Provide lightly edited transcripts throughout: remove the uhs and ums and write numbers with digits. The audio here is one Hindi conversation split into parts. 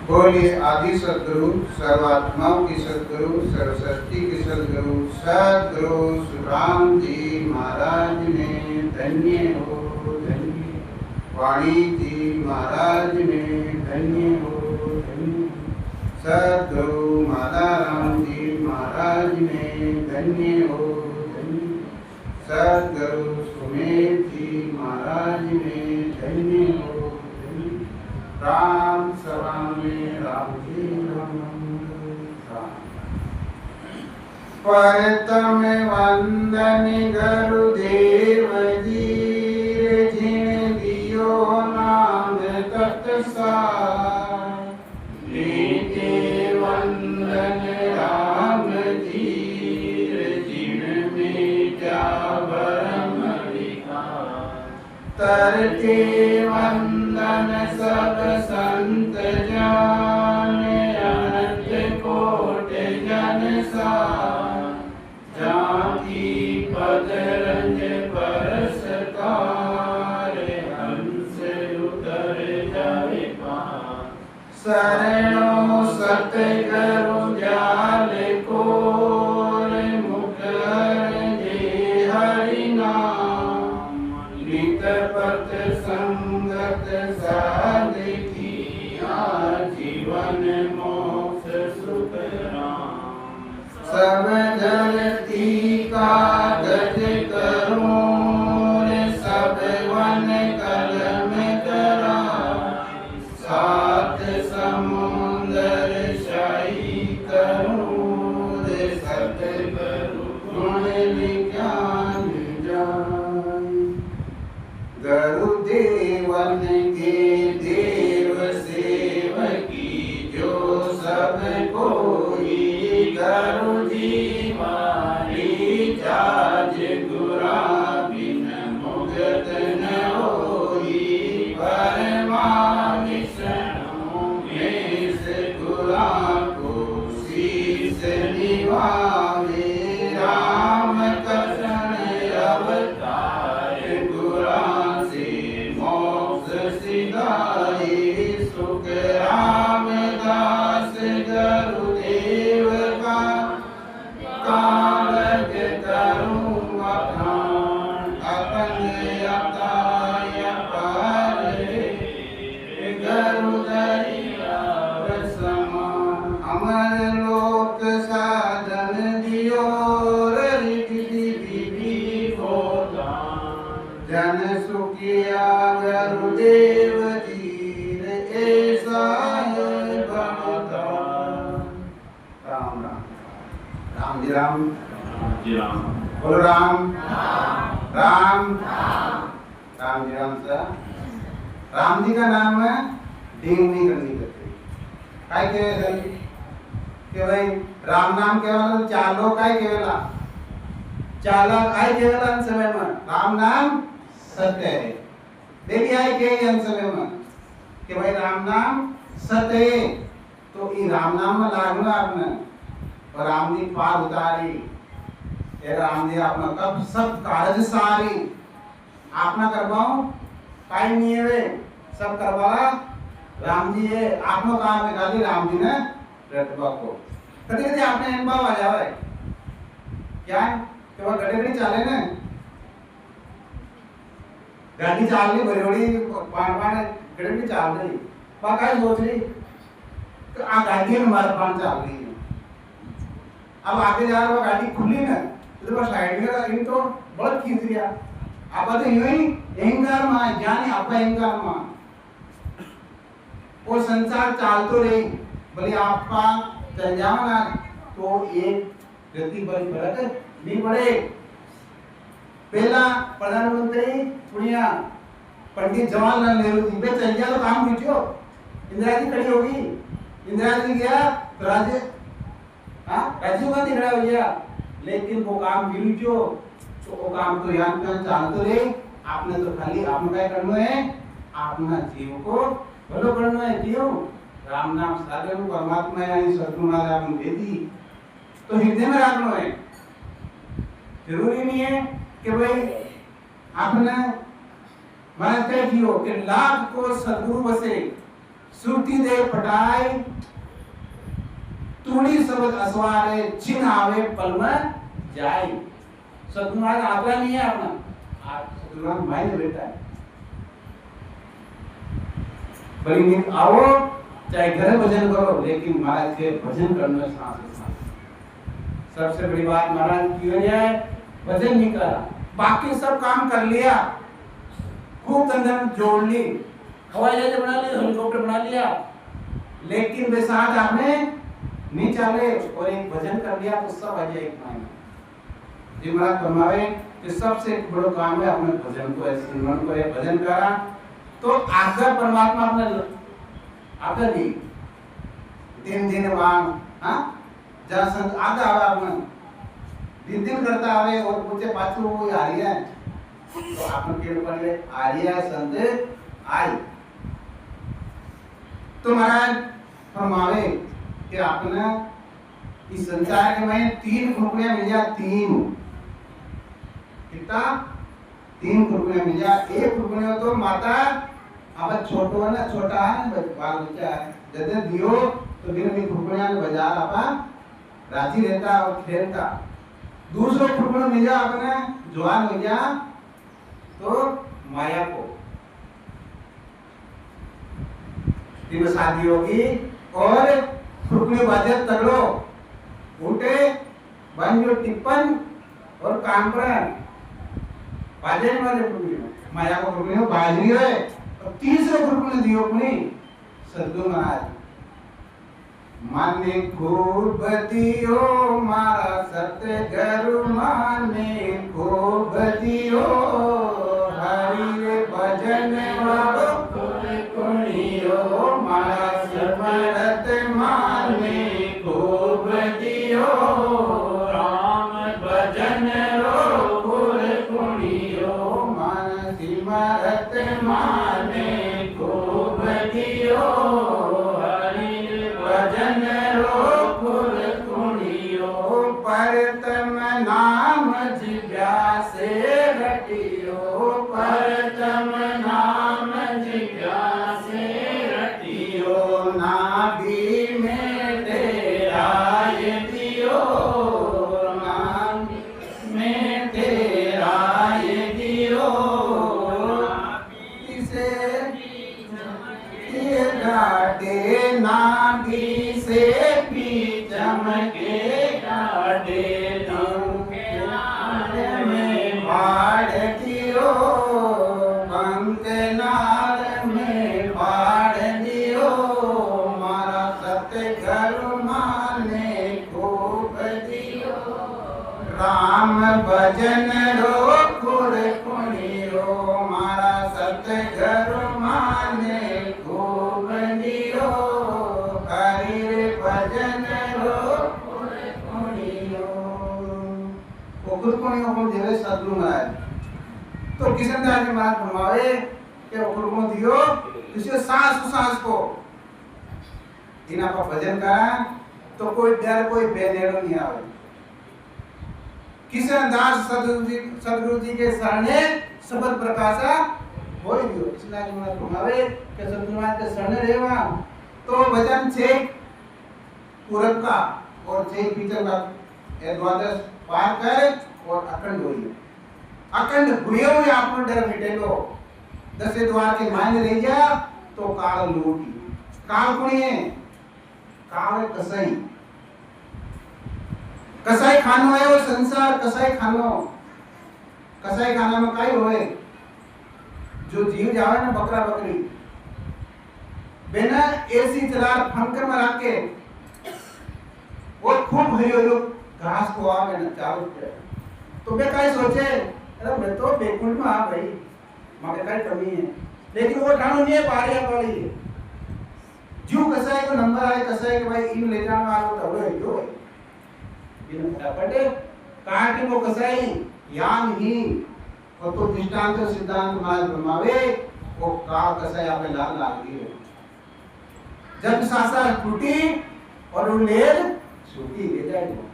बोलिए आदि सदगुरु सर्वात्माओं की सदगुरु सरस्वती की सदगुरु सदगुरु सुराम जी महाराज ने धन्य हो धन्य। वाणी जी महाराज ने धन्य हो धन्य। सदगुरु माता राम जी महाराज ने धन्य हो धन्य। सदगुरु सुमेर जी महाराज ने धन्य हो धन्य। राम सवामी राम जी राम। परतम वंदन गुरुदेव जी जिन दियो नाम तत्सार। लीते वंदन राम जी जिन मीठा भरम विकार। तरते वंदन सब संत जान अनंत कोट जन सार। जाति पद रंज परसकार हंस उतर जाए पार। शरणों सतगुरु जाल कोर मुख जे हरि नाम। नित पथ संगत साधकी जीवन मोक्ष सुख राम। सब धरती कागज करूं सब वन कलम करा। सात समुंदर शाही करूं सतगुरु गुण विज्ञान जान। गुरुदेवन के देव सेवकी जो सब कोई। गुरु जी मारी जाज गुरा बिन मुगत न होई। परमा विष्णु मेष गुरा को शीस निभावे। राम कृष्ण अवतार गुरा से मोक्ष सिधाए। सुख रामदास गुरुदेव का कालज करूं बखान। अपन अताय पार गुरुदरिया समान। अमर लोक साधन दियो रिद्धि विधि गोदान। जन सुखिया गुरुदेव जी ऐसा बनदान। राम राम राम जी राम जी राम। बोलो राम राम राम जी राम सा। राम जी का नाम है डिंगनी करनी करते काय केवल के भाई राम नाम केवल चालो काय केवला चाला काय केवला अन समय में राम नाम सत्य है। देखिए आए के अन समय में कि भाई राम नाम सत्य है। तो ये राम नाम में लागना आपने और राम जी पार उतारी। ये राम जी आपने कब सब कारज सारी आपना करवाओ काई नहीं है सब करवाला राम जी है। आपनो काम निकाली राम जी ने रटवा को कभी कभी आपने इन बाव आ जावे क्या है कि वो गड़े चाले ने गाड़ी चाल ली बड़ी बड़ी पान गड़े चाल रही पा काय सोच रही तो आ गाड़ी में मार पान चाल रही है। अब आगे जा रहा वो गाड़ी खुली ना तो साइड में इनको बहुत खींच दिया। अब तो यूं ही अहंकार में ज्ञान आपका अहंकार में वो संसार चाल तो रही भले आपका चल जाओ ना तो एक गति पर फर्क नहीं पड़े। पहला प्रधानमंत्री पुनिया पंडित जवाहरलाल नेहरू जी पे चल गया तो काम बीचो। इंदिरा जी खड़ी होगी इंदिरा जी गया तो राजीव गांधी खड़ा हो गया लेकिन वो काम बीचो तो वो काम तो यान का चाल तो रहे। आपने तो खाली आपने क्या करना है अपना जीव को भलो करना है। क्यों राम नाम सारे परमात्मा यानी सद्गुण वाले आपने दे दी तो हृदय में रखना है। जरूरी नहीं है कि भाई आपने महाराज कह दियो कि लाख को सद्गुरु बसे सुरती दे पटाई तूड़ी सबद असवारे चिन्ह आवे पल में जाए। सदगुरु महाराज आंकड़ा नहीं है अपना, सदगुरु महाराज माइंड बेटा है। बड़ी नींद आओ चाहे घर भजन करो, लेकिन महाराज के भजन करने साथ सबसे बड़ी बात महाराज की वजह है भजन नहीं करा, बाकी सब काम कर लिया, खूब धन जोड़ ली, हवाई जहाज बना लिया, हेलीकॉप्टर बना लिया, लेकिन वे साथ आपने नहीं चले और एक भजन कर लिया तो सब आ जाए एक मायने। जी महाराज फरमावे कि सबसे बड़ा काम है अपने भजन को, ऐसे मन को ये भजन करा तो आगे परमात्मा अपने आगे दी दिन दिन वांग हाँ जहाँ संत आगे आवे आपने दिन दिन करता आवे और पूछे पाछू वो आर्या है तो आपने केवल पर ले आर्या संत आई। तो महाराज फरमावे कि आपने इस संसार में 3 खुरपियां मिल जा, 3 कितना 3 खुरपियां मिल जा। एक खुरपियां तो माता अब छोटो है ना, छोटा है बाल बच्चा है, जैसे दियो तो दिन में खुरपियां बाजार आपा राजी रहता और खेलता। दूसरा खुरपियां मिल जा अपने जवान हो जा तो माया को दिन शादी होगी और खुरपियां बाजे तगड़ो उठे बंजो टिप्पन और काम पर बाजे वाले खुरपियां माया को खुरपियां बाजरी है। और तीसरे खुरपियां दियो अपनी सदगुरु महाराज माने खूब दियो मारा सतगुरु माने खूब दियो हरि रे भजन वालो कुणियो मारा सिमरत माने खूब दियो राम भजन रो कुणियो मारा सिमरत माने खूब दियो भजन रोकुल कुणियो परतम नाम जिज्ञासे रटियो परतम नाम जिज्ञासे रटियो नाभि में तेरा ये दियो नाभि में तेरा ये दियो इसे ये गाड़े नाभि से भी चमके गाड़े में बाढ़ दियो कंकनाल में बाढ़ दियो मारा सतगुरु माने खूब दियो राम भजन रो कुणियो मारा सतगुरु माने खूब दियो हरि भजन रो कुणियो। कुणियो को देवे सदगुरु महाराज तो किशन दास जी महाराज फरमावे कि कुणियो दियो किसी सांस को इना का भजन करा तो कोई डर कोई बेनेड़ो नहीं आवे। किशन दास सदगुरु जी के शरणे सबद प्रकाशा होई दियो। किशन दास जी महाराज फरमावे कि सदगुरु महाराज के शरणे रेवा तो भजन छे पूरब का और छे पीछे का ये द्वादश पार कर और अखंड होइए। अखंड हुए हुए आपको डर मिटेलो 10 द्वार के मायने रह जा तो काल लूटी काल कुणिए काल कसाई कसाई खानो है वो संसार कसाई खाना में काई होए जो जीव जावे ना बकरा बकरी बिना एसी चला फंकर में रखे वो खूब हरियो घास को आवे न चारों पे तो मैं काई सोचे अरे मैं तो बेकुंठ में आ भाई मगर काई कमी है लेकिन वो ठाणो नहीं है पारिया वाली है जो कसाई को नंबर आए कसाई के भाई इन ले जाना वाला तो वो है जो इन फटाफट कहा कि वो कसाई यान ही और तो दृष्टांत सिद्धांत महाराज फरमावे वो का कसाई आपे लाल लाग गई जब सासा टूटी और वो लेर छूटी ले जाएगी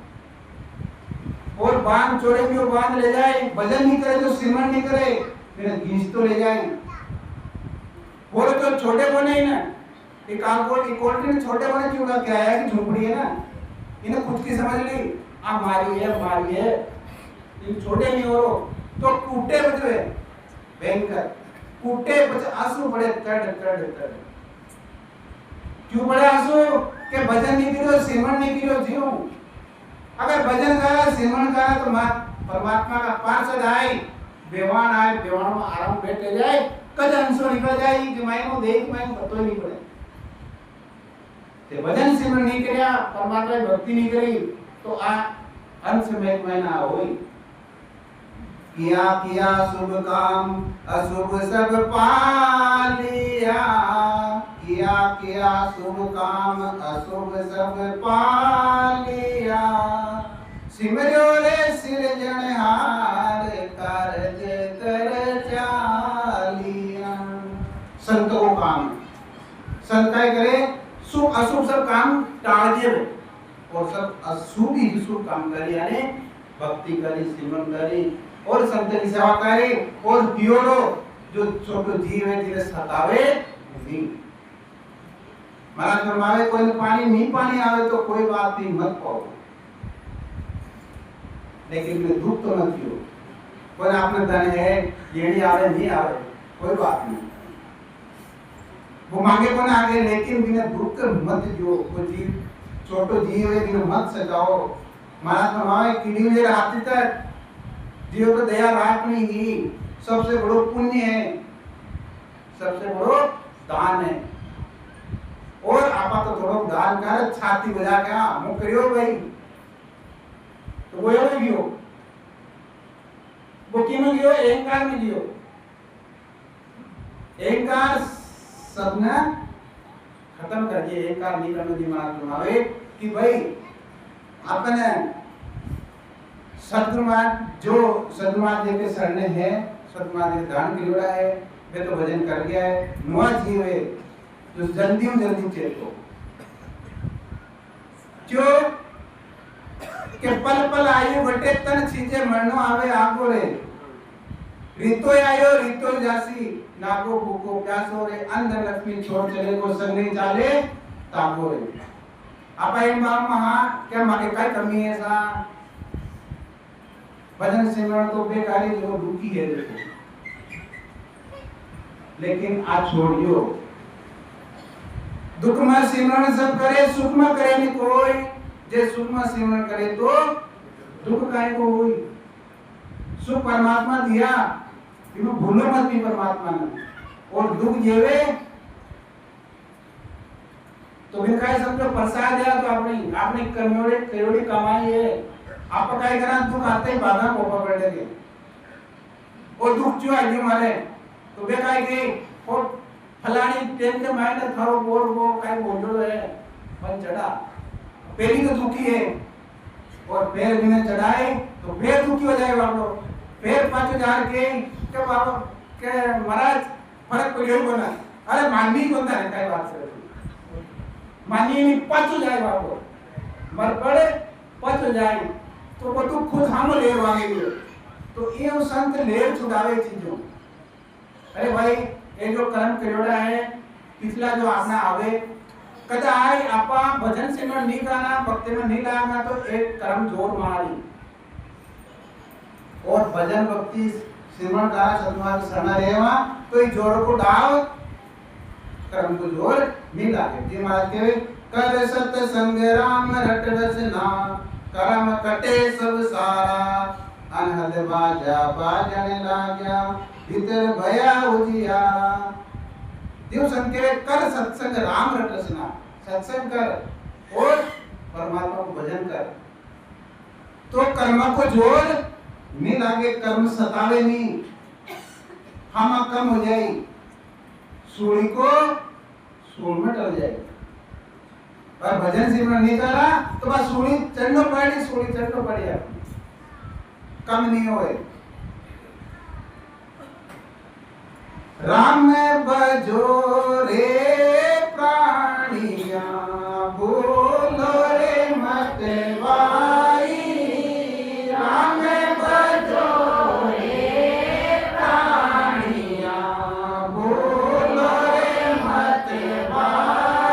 और बांध चोरे भी वो बांध ले जाए भजन नहीं करे तो सिमरन नहीं करे फिर घींच तो ले जाए और तो छोटे को नहीं ना ये कोल्ड ड्रिंक छोटे बड़े क्यों का क्या है कि झोपड़ी है ना, इन्हें खुद की समझ ली, मारी है, इन छोटे नहीं हो तो कूटे बचे भयंकर, कूटे बचे आंसू बड़े तड़ क्यों बड़े आंसू के भजन नहीं करो, सिमरन नहीं करो जीव। अगर भजन करा सिमरन करा तो परमात्मा का पार्षद आए, बेवान आए, बेवान में आराम बैठे जाए, कद अंशो निकल जाए कि मैं देख मैं पतो ही नहीं पड़े। ते भजन सिमरन नहीं करया, परमात्मा की भक्ति नहीं करी तो आ अंश में मैं ना होई। किया शुभ काम अशुभ सब पालिया, किया शुभ काम अशुभ सब पालिया, सिमरो रे सिरजनहार कारज कर चालिया। संत को काम, संत क्या करे, शुभ अशुभ सब काम टाल दिए और सब अशुभ ही शुभ काम करे, यानी भक्ति करी, सिमरन करी और संत की सेवा करे और पियोरो जो छोटो जीव है जिसे सतावे नहीं। महाराज फरमावे कोई पानी आवे तो कोई बात नहीं, मत पाओ, लेकिन दुख तो मत कियो। कोई आपने धन है, येड़ी आवे नहीं आवे कोई बात नहीं, वो मांगे को ना आगे, लेकिन बिना दुख मत जो कोई जीव छोटो जीव है बिना मत सताओ। महाराज फरमावे कीड़ी में हाथी तक जीव को दया राखनी ही सबसे बड़ो पुण्य है, सबसे बड़ो दान है। और आपा तो थोड़ा दान कर छाती बजा के मुंह करियो भाई तो वो हो गयो, वो किमें गयो, अहंकार में गयो। अहंकार सबने खत्म कर दिए, अहंकार नहीं करने दिमाग बनावे कि भाई अपने सदगुरुमार्ग जो सदगुरुमार्ग के शरणे है, सदगुरुमार्ग के दान की लोड़ा है, वे तो भजन कर गया है, नुआ जीव है जो जल्दी चेतो जो के पल पल आयु बटे तन छीजे मरनो आवे आगो रे, रीतो आयो रीतो जासी, नागो भूको प्यासो रे, अंधर लक्ष्मी छोड़ चले को संग चाले तागो रे। आपा इन बात महा क्या माके काय कमी है सा, भजन सिमरन तो बेकारी जो दुखी है देखो, लेकिन आज छोड़ियो, दुख में सिमरन सब करे, सुख में करे नहीं कोई, जे सुख में सिमरन करे तो दुख काहे को होई। सुख परमात्मा दिया, इनको भूलो मत भी परमात्मा ने, और दुख जेवे तो भी काय समझो प्रसाद दिया तो आपने करोड़ी कमाई है, आप काय करा दुख आते ही बाधा को पकड़ लेंगे और दुख जो आगे मारे तो वे काय के और फलानी टेन के मायने थारो बोल वो काय बोल है मन चढ़ा, पहली तो दुखी है और फिर बिना चढ़ाए तो फिर दुखी हो जाएगा आप लोग, फिर 5000 के क्या बाबा के महाराज फर्क पड़ गया बना, अरे माननी को ना काय बात से मानिए नहीं 5 जाएगा आपको मर पड़े 5 जाए तो वो तो खुद हम ले वांगे तो ये संत लेर छुड़ावे चीजों। अरे भाई ये जो कर्म करोड़ा है पिछला जो आपना आवे कदा आए आपा भजन सिमरन नहीं करना, भक्ति में नहीं लगाना तो एक कर्म जोर मारी और भजन भक्ति सिमरन का सदमार्ग शरणा रहेवा तो ये जोर को डाल कर्म को जोर नहीं लागे। जी महाराज के कर सत संग राम रट रसना, कर्म कटे सब सारा, अनहद बाजा बाजने लाग्या, भीतर भया उजिया। देव संकेत कर सत्संग राम रट रसना, सत्संग कर और परमात्मा को भजन कर तो कर्म को जोर नहीं लागे, कर्म सतावे नहीं, हम कम हो जाए, सूली को सूल में टल जाएगी। और भजन सिमरन नहीं करा तो बस सूली चढ़ना पड़ेगा, कम नहीं होए। राम बजो रे प्राणिया, बोलो रे मतवाई, राम बजो रे प्राणिया, बोलो रे मतवाई।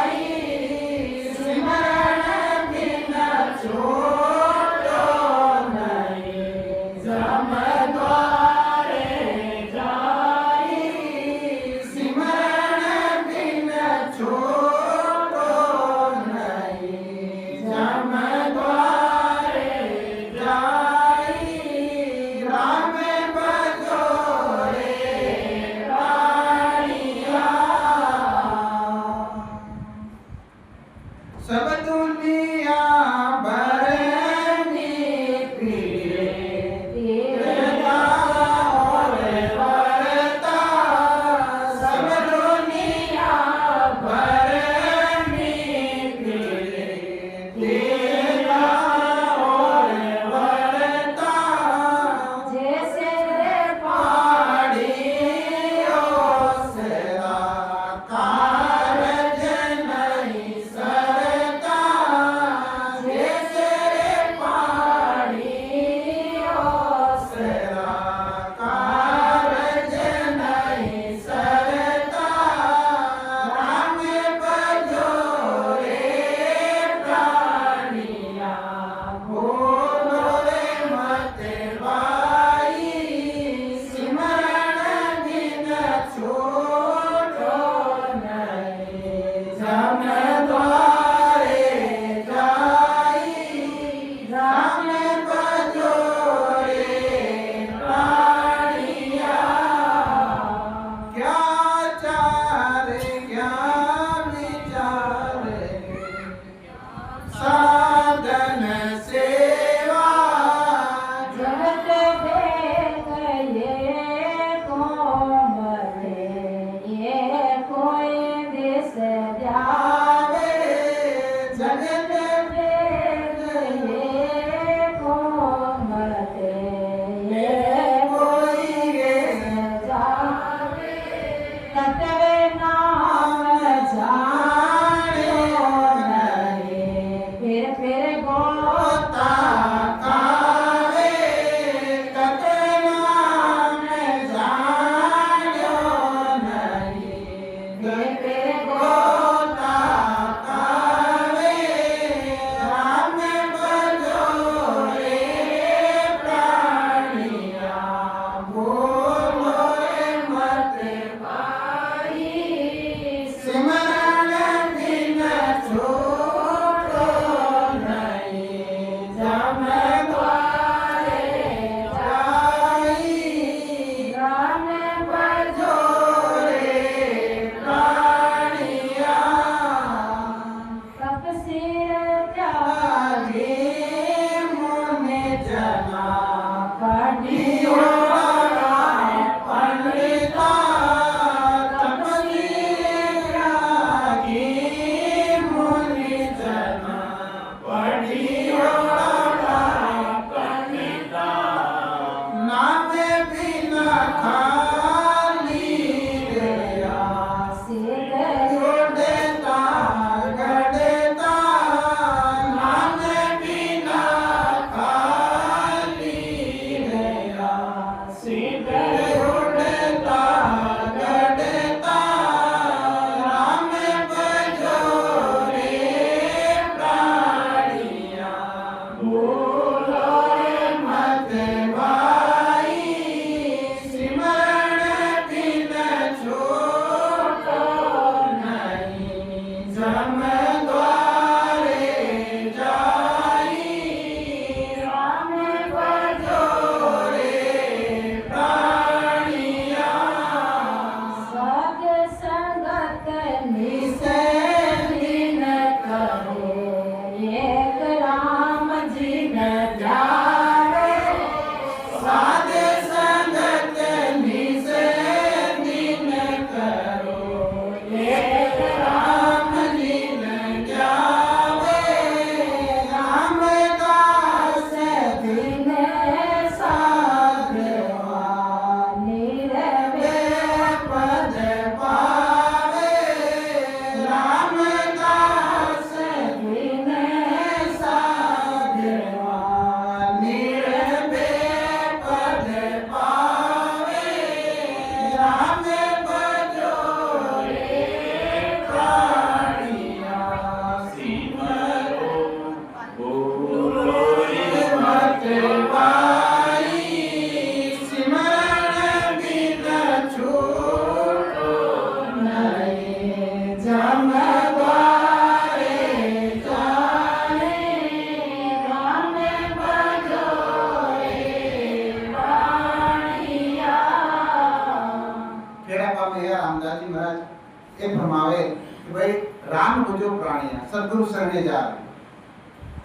सदगुरु शरणे जा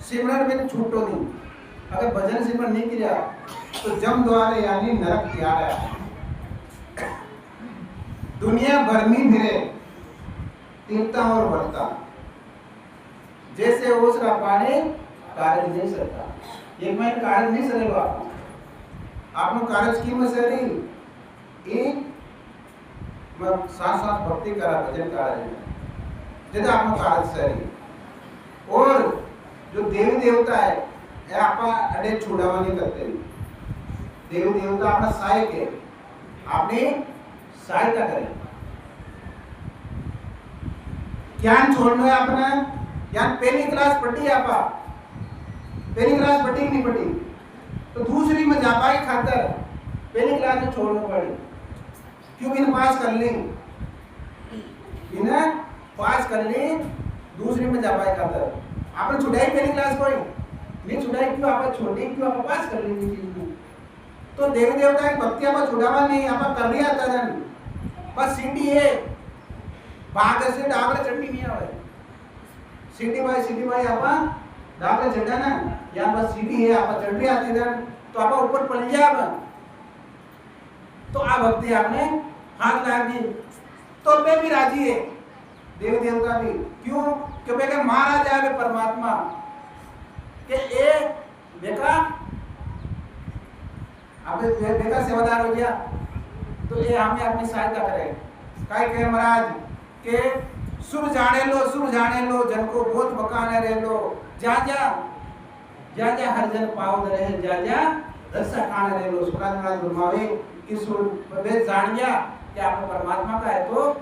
सिमरन में छूटो नहीं। अगर भजन सिमरन नहीं किया तो जम द्वारे यानी नरक तैयार है। दुनिया भर में फिरे तीर्था और बढ़ता जैसे ओसरा पानी कार्य नहीं सकता। एक महीने कार्य नहीं सरेगा आपने कार्य की मसरी एक साथ साथ भक्ति करा भजन कार्य जैसे आपने कार्य सरी और जो देवी देवता है आप अड़े छुड़ावा नहीं करते। देवी देवता अपना सहायक है आपने सहायता करें। ज्ञान छोड़ना है अपना ज्ञान पहली क्लास पढ़ी आप पहली क्लास पढ़ी नहीं पढ़ी तो दूसरी में जा पाए खातर पहली क्लास में छोड़ना पड़ी क्यों इन्हें पास कर ली इन्हें पास कर ली दूसरी में जा पाए खातर आपने छुड़ाई पहली क्लास कोई नहीं छुड़ाई क्यों आप छोड़ी क्यों आप पास कर ली चीज में। तो देवी देवता की भक्ति आप छुड़ावा नहीं आप कर लिया था बस सीढ़ी है भाग से डाबले चढ़नी नहीं आवे सीढ़ी भाई आप डाबले चढ़ा ना या बस सीढ़ी है आप चढ़ रही आती था तो आप ऊपर पड़ जाए तो आप भक्ति आपने हाथ लगा दी तो मैं भी राजी है देवी देवता भी क्यों क्योंकि महाराज है परमात्मा के एक देखा आपने देखा सेवादार हो गया तो ये हमें अपनी सहायता करे काय कहे महाराज के सुर जाने लो जन को बहुत बकाने रह लो जा हर जन पाव रहे जा रसा खाने रह लो सुराज महाराज गुरमावे कि सुर वेद जान गया कि आप परमात्मा का है तो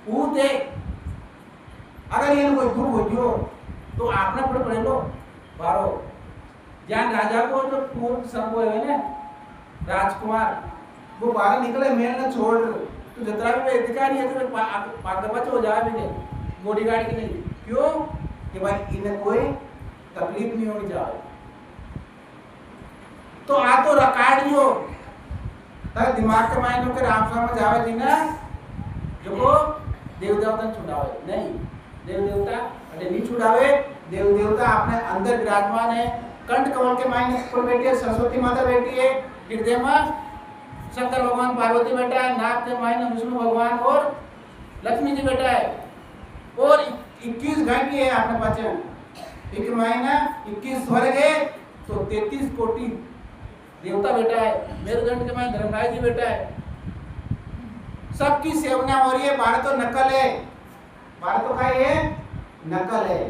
पूते अगर ये कोई दुख हो गयो तो आपने पढ़ लो बारो ज्ञान राजा को जो पूर्ण सब है ना राजकुमार वो बाहर निकले मेल न छोड़ तो जतरा भी अधिकारी है तो पागदपच हो जाए भी बॉडीगार्ड की नहीं क्यों कि भाई इन्हें कोई तकलीफ नहीं होनी चाहिए तो आ तो रकाड़ लियो ताकि दिमाग के मायनों के राम समझ आवे थी ना जो को देव देवता छुड़ावे नहीं देव देवता अरे नहीं छुड़ावे देव देवता अपने अंदर विराजमान है। कंठ कमल के मायने पर बैठी है सरस्वती माता बैठी है हृदय में शंकर भगवान पार्वती बैठा है नाक के मायने विष्णु भगवान और लक्ष्मी जी बैठा है और 21 घंटे है आपने पाचन एक महीना 21 स्वर्ग है तो 33 कोटि देवता बैठा है मेरुदंड के मायने धर्मराज जी बैठा है सबकी सेवना हो रही है। भारत तो नकल है भारत तो क्या है नकल है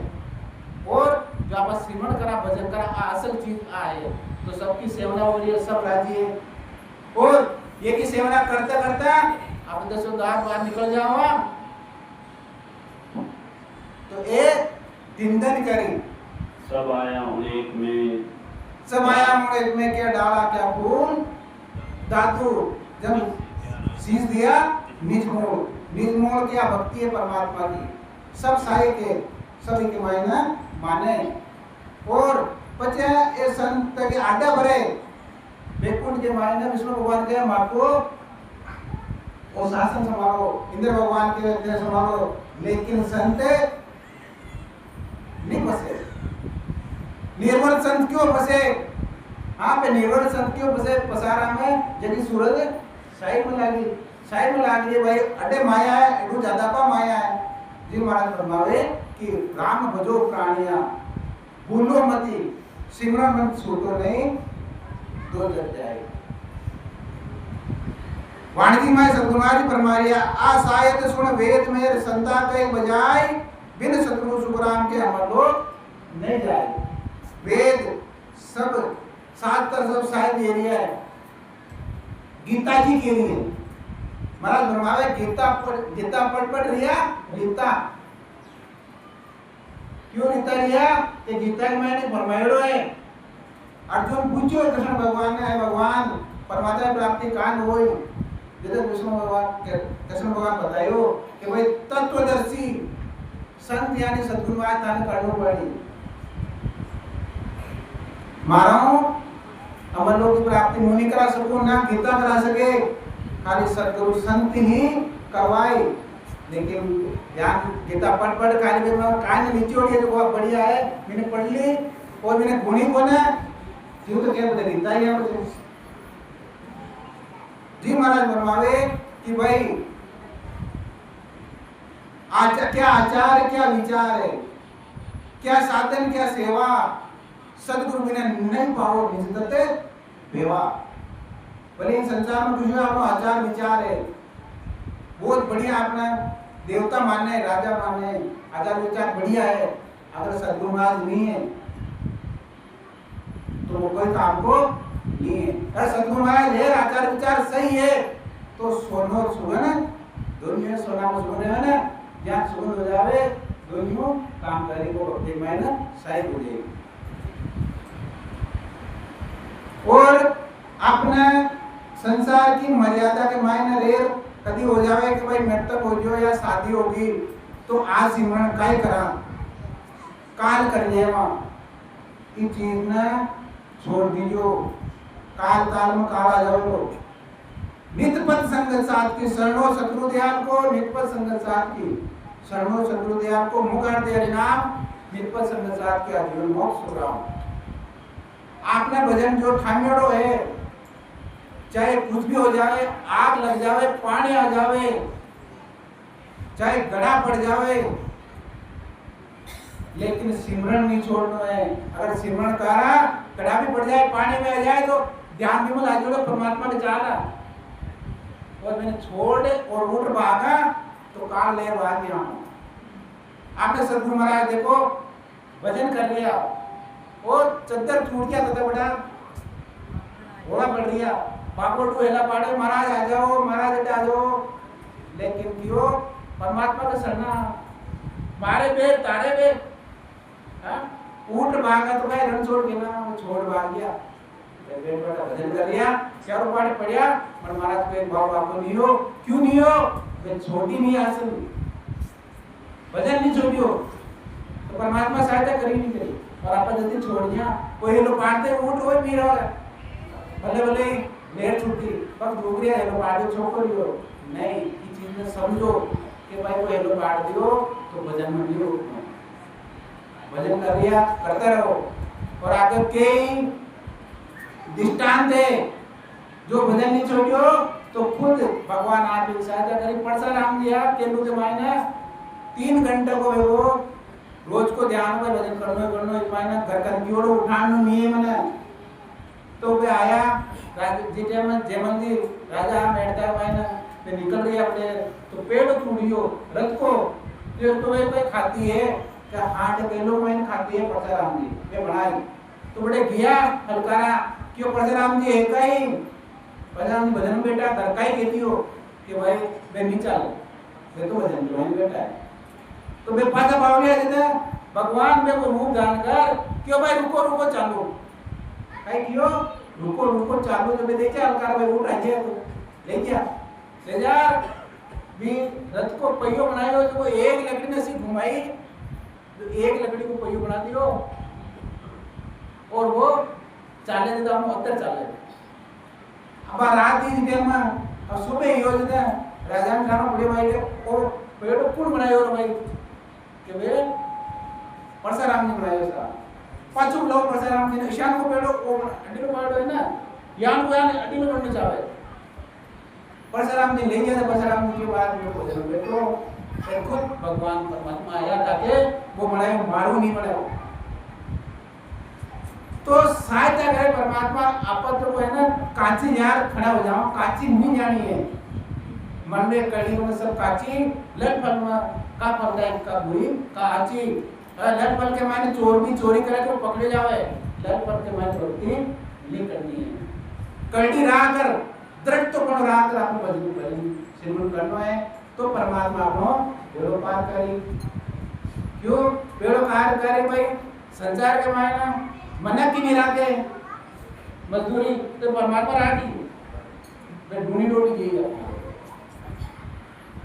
और जो आप श्रीमण करा भजन करा असल चीज है तो सबकी सेवना हो रही है सब राजी है और ये की सेवना करता करता आप 10 बार निकल जाओ तो एक दिन दिन करी सब आया हूँ एक में, सब आया हूँ एक में, क्या डाला क्या फूल धातु, जब शीश दिया निज मोड़ क्या भक्ति है परमात्मा की, सब साई के सभी के मायने माने। और पचे ये संत के आडा भरे बैकुंठ के मायने विष्णु भगवान के माको और शासन संभालो, इंद्र भगवान के अध्यक्ष संभालो, लेकिन संत नहीं बसे। निर्मल संत क्यों बसे? हाँ पे निर्मल संत क्यों बसे? पसारा में जगी सूरज साइड में लागी भाई अडे माया है, एडू ज्यादा पा माया है। जी महाराज फरमावे कि राम भजो प्राणिया, भूलो मती, सिमरन मत छूटो नहीं, दो जग जाए। वाणिकी में सद्गुणारी परमारिया आसायत सुन वेद में संता कई बजाय, बिन सतगुरु सुखराम के अमर लोग नहीं जाए। वेद सब शास्त्र सब शायद एरिया है, गीता जी के लिए महाराज फरमावे गीता पढ़ रिया गीता क्यों रीता रिया कि गीता के मैंने फरमायो है। अर्जुन पूछो कृष्ण भगवान ने, भगवान परमात्मा की प्राप्ति कान होई, जैसे कृष्ण भगवान बतायो कि भाई तत्वदर्शी संत यानी सद्गुरुवाद ताने करनो पड़ी। माराओ अमर लोक की प्राप्ति मुनि करा सको ना गीता करा सके, खाली सद्गुरु संत ही करवाए। लेकिन यार गीता पढ़ खाली में कान नीचे ओढ़ी तो बहुत बढ़िया है, मैंने पढ़ ली और मैंने गुणी को ना क्यों तो क्या बता गीता ही है मुझे। जी महाराज फरमावे कि भाई क्या आचार क्या विचार है, क्या साधन क्या सेवा, सदगुरु बिना नहीं पाओ निजते बेवा। भले इन संसार में कुछ आपको आचार विचार है, बहुत बढ़िया, अपना देवता माने राजा माने आचार विचार बढ़िया है, अगर सदगुरु महाराज नहीं है तो वो कोई काम को नहीं है। अगर सदगुरु महाराज है आचार विचार सही है तो सोना और सुगन दोनों सोना और सुगन है ना, जहाँ सुगन हो जावे दोनों काम करे को एक महीना सही हो जाएगी। और अपने संसार की मर्यादा के मायने रेर कभी हो जावे कि भाई मृतक हो जो या शादी होगी तो आज सिमरन काय करा काल कर लेवा, इस चीज ने छोड़ दीजो, काल काल में काल आ जाओ। नित्यपद संगत साथ की शरणो शत्रु दयाल को, नित्यपद संगत साथ की शरणो शत्रु दयाल को, मुकर दे नाम नित्यपद संगत साथ के आजीवन मोक्ष सुराम। आपने भजन जो ठाम्योड़ो है, चाहे कुछ भी हो जाए, आग लग जावे, पानी आ जावे, चाहे गड़ा पड़ जावे, लेकिन सिमरन नहीं छोड़ना है। अगर सिमरन करा गड़ा भी पड़ जाए, पानी में आ जाए तो ध्यान भी मत जोड़ो परमात्मा ने चाहा और मैंने छोड़ और उठ भागा तो काल ले भाग गया। आपने सदगुरु महाराज देखो भजन कर लिया और चद्दर टूट गया तो बड़ा घोड़ा पड़ गया, पापड़ को हेला पाड़े महाराज आ जाओ, महाराज आ जाओ, लेकिन क्यों परमात्मा का शरणा मारे पे तारे पे ऊट भागा तो भाई रण छोड़ के ना छोड़ भाग गया। भजन कर लिया चारों पाड़े पड़िया पर महाराज को एक भाव आपको नहीं हो, क्यों नहीं हो? वे छोटी नहीं आसन भजन नहीं छोड़ियो तो परमात्मा सहायता करी नहीं करी और आप जल्दी छोड़ दिया। कोई लोग पाड़ते ऊट हो पी रहा है भले भले लेर छुट्टी पर डोगरिया हेलो पाड़ो छोकरियो नहीं, ये चीज में समझो कि भाई कोई हेलो पाड़ दियो तो भजन में दियो, भजन कर लिया करते रहो। और आगे कई दृष्टांत है जो भजन नहीं छोड़ियो तो खुद भगवान आप सहायता करी। परशुराम दिया केलू के मायने 3 घंटे को वो रोज को ध्यान में भजन करनो इस मायने घर का जोड़ो उठानो नियम ने तो वे आया जिटे में जेमंदी राजा बैठता है मायने पे निकल रही अपने तो पेड़ टूटियो रथ को तो वे कोई खाती है क्या 8 किलो में खाती है परशुराम जी वे बनाई तो बड़े गया हलकारा क्यों परशुराम जी है कहीं परशुराम जी भजन बेटा घर का ही कहती हो कि भाई वे नहीं चल वे तो भजन जो है बेटा है तो वे पासा पावलिया देता भगवान में वो रूप जानकर क्यों भाई रुको रुको चालो भाई क्यों रुको रुको चालो जब देखे अलकार भाई उठ रही है तो ले जा भी रथ को पहियों बनाए हो तो वो एक लकड़ी ने सी घुमाई तो एक लकड़ी को पहियों बना दियो और वो चाले देता हम उत्तर चाले अब रात ही दिन में अब सुबह योजना राजान खाना बड़े भाई ने और पेड़ कौन बनाए और भाई के वे परशुराम ने बनाया था पांचों लोग परशुराम ने ईशान को पेड़ो वो अड्डी में पड़ो है ना यान को यान अड्डी में पड़ने चाहे परशुराम ने ले गया था परशुराम के बाद में भोजन बैठो फिर खुद भगवान परमात्मा आया ताकि वो बनाए मारू नहीं बनाओ तो सहायता करे परमात्मा आपत को है ना काची यार खड़ा हो जाओ काची नहीं जानी है मन में कड़ी में सब काची लट फल में का पड़ता है का बुरी का आची लट फल के मायने चोर भी चोरी करे तो पकड़े जावे लट फल के मायने चोरी नहीं करनी है कड़ी राह कर दृढ़ तो कोण राह कर आपको मजबूत करी सिमरन करना है तो परमात्मा आपको बेड़ो पार करी क्यों बेड़ो पार करे भाई संसार के मायने मना की नहीं राखे मजदूरी तो परमात्मा राखी फिर ढूंढी रोटी की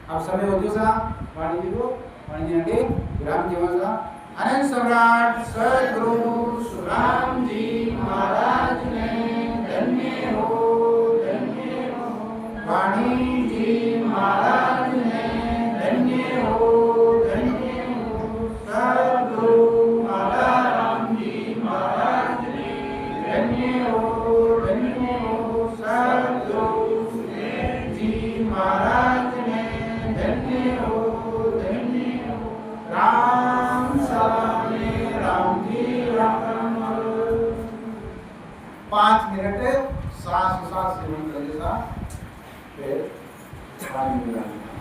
अब समय हो गया सा वाणी जी को वाणी जी आगे विराम जीवन सा अनंत सम्राट सद्गुरु सुराम जी महाराज ने धन्य हो वाणी जी महाराज ने धन्य हो सद्गुरु माता राम जी महाराज ने धन्य हो सद्गुरु जी महाराज ने धन्य हो राम सलामे राम जी राम 5 मिनट सांस सांस सेवन करेगा फिर पानी मिलाना